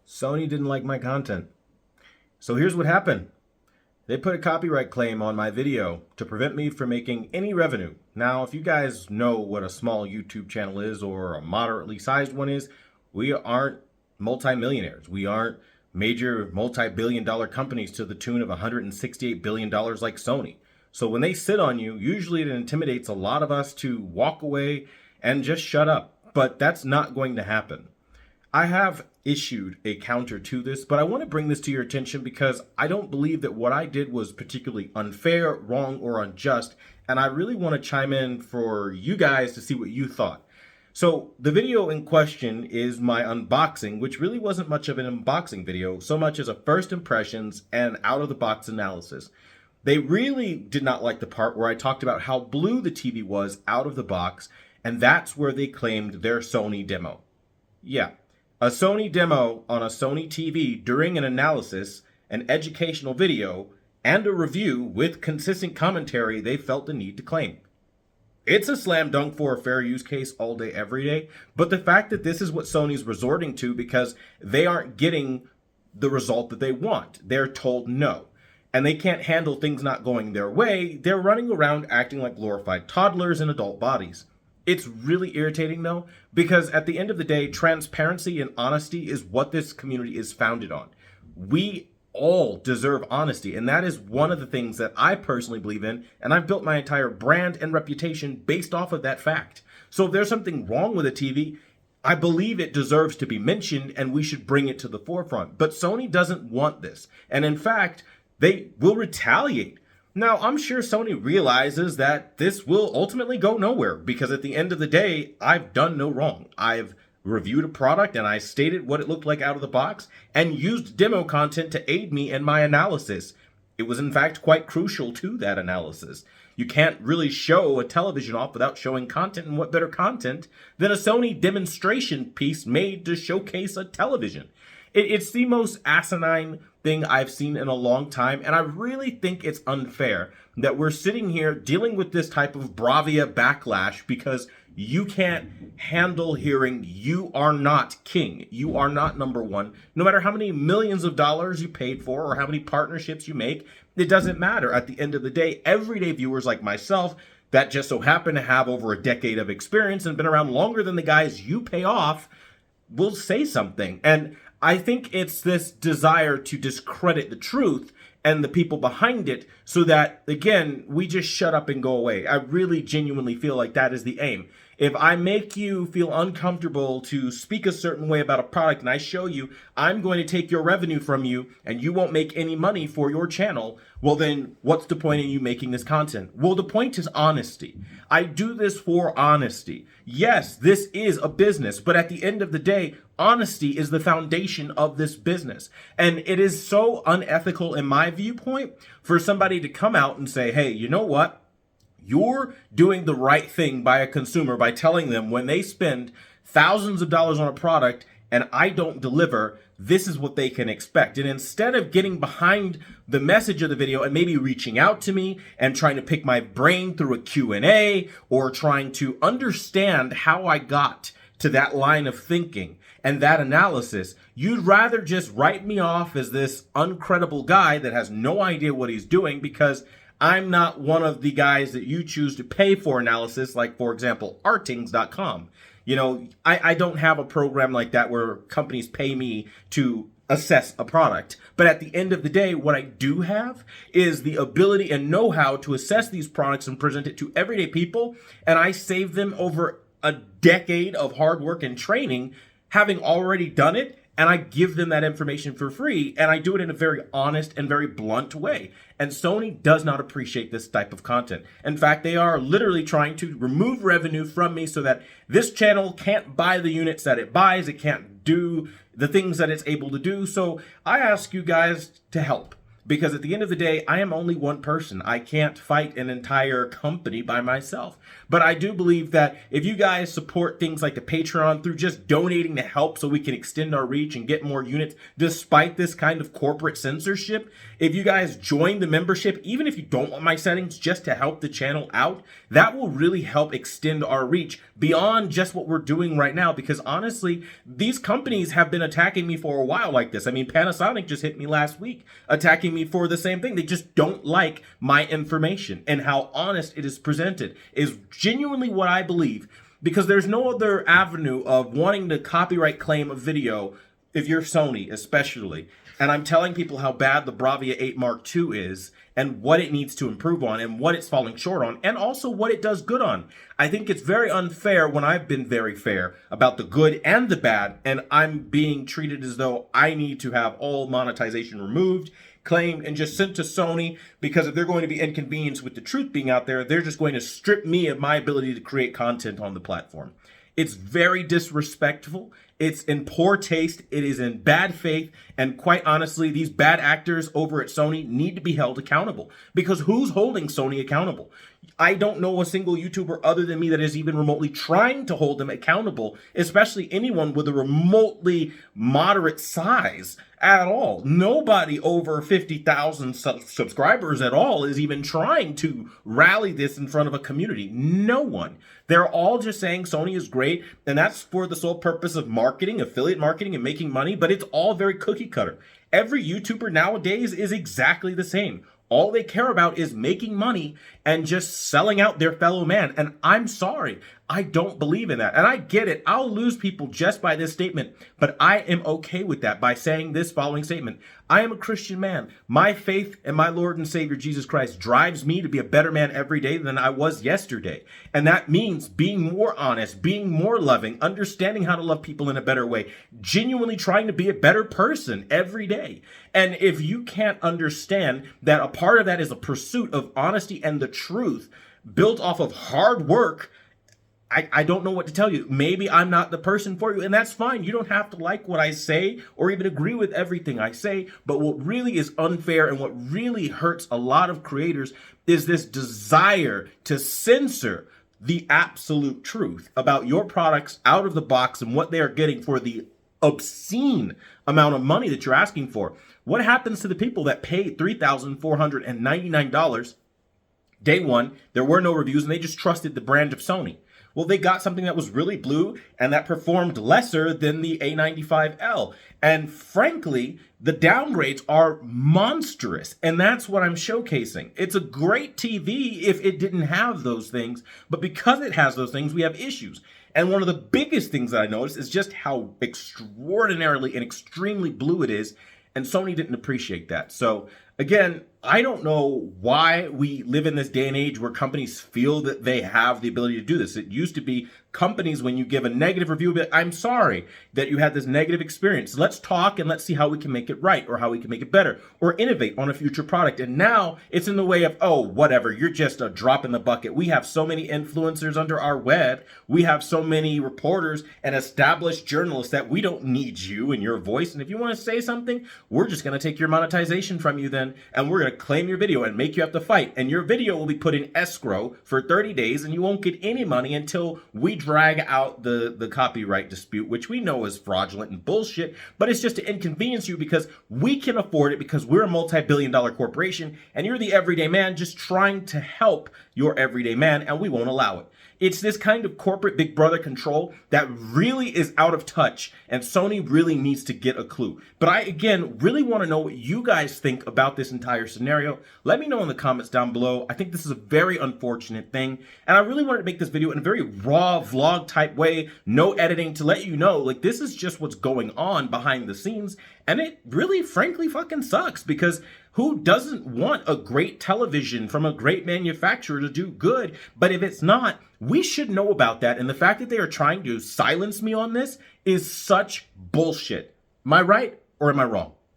Sony didn't like my content. So here's what happened. They put a copyright claim on my video to prevent me from making any revenue. Now, if you guys know what a small YouTube channel is or a moderately sized one is, we aren't multimillionaires. We aren't major multi-billion dollar companies to the tune of $168 billion like Sony. So when they sit on you, usually it intimidates a lot of us to walk away and just shut up. But that's not going to happen. I have issued a counter to this, but I want to bring this to your attention because I don't believe that what I did was particularly unfair, wrong, or unjust, and I really want to chime in for you guys to see what you thought. So the video in question is my unboxing, which really wasn't much of an unboxing video, so much as a first impressions and out-of-the-box analysis. They really did not like the part where I talked about how blue the TV was out of the box, and that's where they claimed their Sony demo. Yeah. A Sony demo on a Sony TV during an analysis, an educational video, and a review with consistent commentary they felt the need to claim. It's a slam dunk for a fair use case all day, every day, but the fact that this is what Sony's resorting to because they aren't getting the result that they want. They're told no. And they can't handle things not going their way. They're running around acting like glorified toddlers in adult bodies. It's really irritating, though, because at the end of the day, transparency and honesty is what this community is founded on. We all deserve honesty, and that is one of the things that I personally believe in, and I've built my entire brand and reputation based off of that fact. So if there's something wrong with a TV, I believe it deserves to be mentioned, and we should bring it to the forefront. But Sony doesn't want this, and in fact, they will retaliate. Now, I'm sure Sony realizes that this will ultimately go nowhere because at the end of the day, I've done no wrong. I've reviewed a product and I stated what it looked like out of the box and used demo content to aid me in my analysis. It was in fact quite crucial to that analysis. You can't really show a television off without showing content, and what better content than a Sony demonstration piece made to showcase a television? It's the most asinine thing I've seen in a long time, and I really think it's unfair that we're sitting here dealing with this type of bravia backlash because you can't handle hearing you are not king, you are not number one. No matter how many millions of dollars you paid for or how many partnerships you make, it doesn't matter. At the end of the day, everyday viewers like myself that just so happen to have over a decade of experience and been around longer than the guys you pay off will say something. And I think it's this desire to discredit the truth and the people behind it so that, again, we just shut up and go away. I really genuinely feel like that is the aim. If I make you feel uncomfortable to speak a certain way about a product and I show you I'm going to take your revenue from you and you won't make any money for your channel, well then what's the point in you making this content? Well, the point is honesty. I do this for honesty. Yes, this is a business, but at the end of the day, honesty is the foundation of this business. And it is so unethical in my viewpoint for somebody to come out and say, hey, you know what? You're doing the right thing by a consumer by telling them when they spend thousands of dollars on a product and I don't deliver, this is what they can expect. And instead of getting behind the message of the video and maybe reaching out to me and trying to pick my brain through a Q&A or trying to understand how I got to that line of thinking and that analysis, you'd rather just write me off as this uncredible guy that has no idea what he's doing because I'm not one of the guys that you choose to pay for analysis, like, for example, artings.com. You know, I don't have a program like that where companies pay me to assess a product. But at the end of the day, what I do have is the ability and know-how to assess these products and present it to everyday people. And I save them over a decade of hard work and training, having already done it. And I give them that information for free, and I do it in a very honest and very blunt way. And Sony does not appreciate this type of content. In fact, they are literally trying to remove revenue from me so that this channel can't buy the units that it buys, it can't do the things that it's able to do. So I ask you guys to help. Because at the end of the day, I am only one person. I can't fight an entire company by myself. But I do believe that if you guys support things like the Patreon through just donating to help so we can extend our reach and get more units despite this kind of corporate censorship, if you guys join the membership, even if you don't want my settings, just to help the channel out, that will really help extend our reach beyond just what we're doing right now, because honestly, these companies have been attacking me for a while like this. I mean, Panasonic just hit me last week attacking me for the same thing. They just don't like my information, and how honest it is presented is genuinely what I believe, because there's no other avenue of wanting to copyright claim a video if you're Sony especially. And I'm telling people how bad the Bravia 8 Mark II is, and what it needs to improve on, and what it's falling short on, and also what it does good on. I think it's very unfair when I've been very fair about the good and the bad, and I'm being treated as though I need to have all monetization removed, claimed, and just sent to Sony, because if they're going to be inconvenienced with the truth being out there, they're just going to strip me of my ability to create content on the platform. It's very disrespectful. It's in poor taste. It is in bad faith. And quite honestly, these bad actors over at Sony need to be held accountable, because who's holding Sony accountable? I don't know a single YouTuber other than me that is even remotely trying to hold them accountable, especially anyone with a remotely moderate size at all. Nobody over 50,000 subscribers at all is even trying to rally this in front of a community. No one. They're all just saying Sony is great, and that's for the sole purpose of marketing, affiliate marketing, and making money, but it's all very cookie cutter. Every YouTuber nowadays is exactly the same. All they care about is making money and just selling out their fellow man. And I'm sorry, I don't believe in that. And I get it. I'll lose people just by this statement, but I am okay with that by saying this following statement. I am a Christian man. My faith in my Lord and Savior Jesus Christ drives me to be a better man every day than I was yesterday. And that means being more honest, being more loving, understanding how to love people in a better way, genuinely trying to be a better person every day. And if you can't understand that a part of that is a pursuit of honesty and the truth built off of hard work, I don't know what to tell you. Maybe I'm not the person for you, and that's fine. You don't have to like what I say or even agree with everything I say. But what really is unfair and what really hurts a lot of creators is this desire to censor the absolute truth about your products out of the box and what they are getting for the obscene amount of money that you're asking for. What happens to the people that paid $3,499 day one? There were no reviews, and they just trusted the brand of Sony. Well, they got something that was really blue and that performed lesser than the A95L. And frankly, the downgrades are monstrous. And that's what I'm showcasing. It's a great TV if it didn't have those things. But because it has those things, we have issues. And one of the biggest things that I noticed is just how extraordinarily and extremely blue it is. And Sony didn't appreciate that. So again, I don't know why we live in this day and age where companies feel that they have the ability to do this. It used to be companies, when you give a negative review of it, I'm sorry that you had this negative experience. Let's talk and let's see how we can make it right, or how we can make it better, or innovate on a future product. And now it's in the way of, oh, whatever, you're just a drop in the bucket. We have so many influencers under our web. We have so many reporters and established journalists that we don't need you and your voice. And if you want to say something, we're just going to take your monetization from you then, and we're going to claim your video and make you have to fight. And your video will be put in escrow for 30 days, and you won't get any money until we drag out the copyright dispute, which we know is fraudulent and bullshit, but it's just to inconvenience you because we can afford it, because we're a multi-billion-dollar corporation and you're the everyday man just trying to help your everyday man, and we won't allow it. It's this kind of corporate big brother control that really is out of touch, and Sony really needs to get a clue. But I, again, really want to know what you guys think about this entire scenario. Let me know in the comments down below. I think this is a very unfortunate thing, and I really wanted to make this video in a very raw vlog type way, no editing, to let you know, like, this is just what's going on behind the scenes, and it really, frankly, fucking sucks, because who doesn't want a great television from a great manufacturer to do good? But if it's not, we should know about that. And the fact that they are trying to silence me on this is such bullshit. Am I right or am I wrong?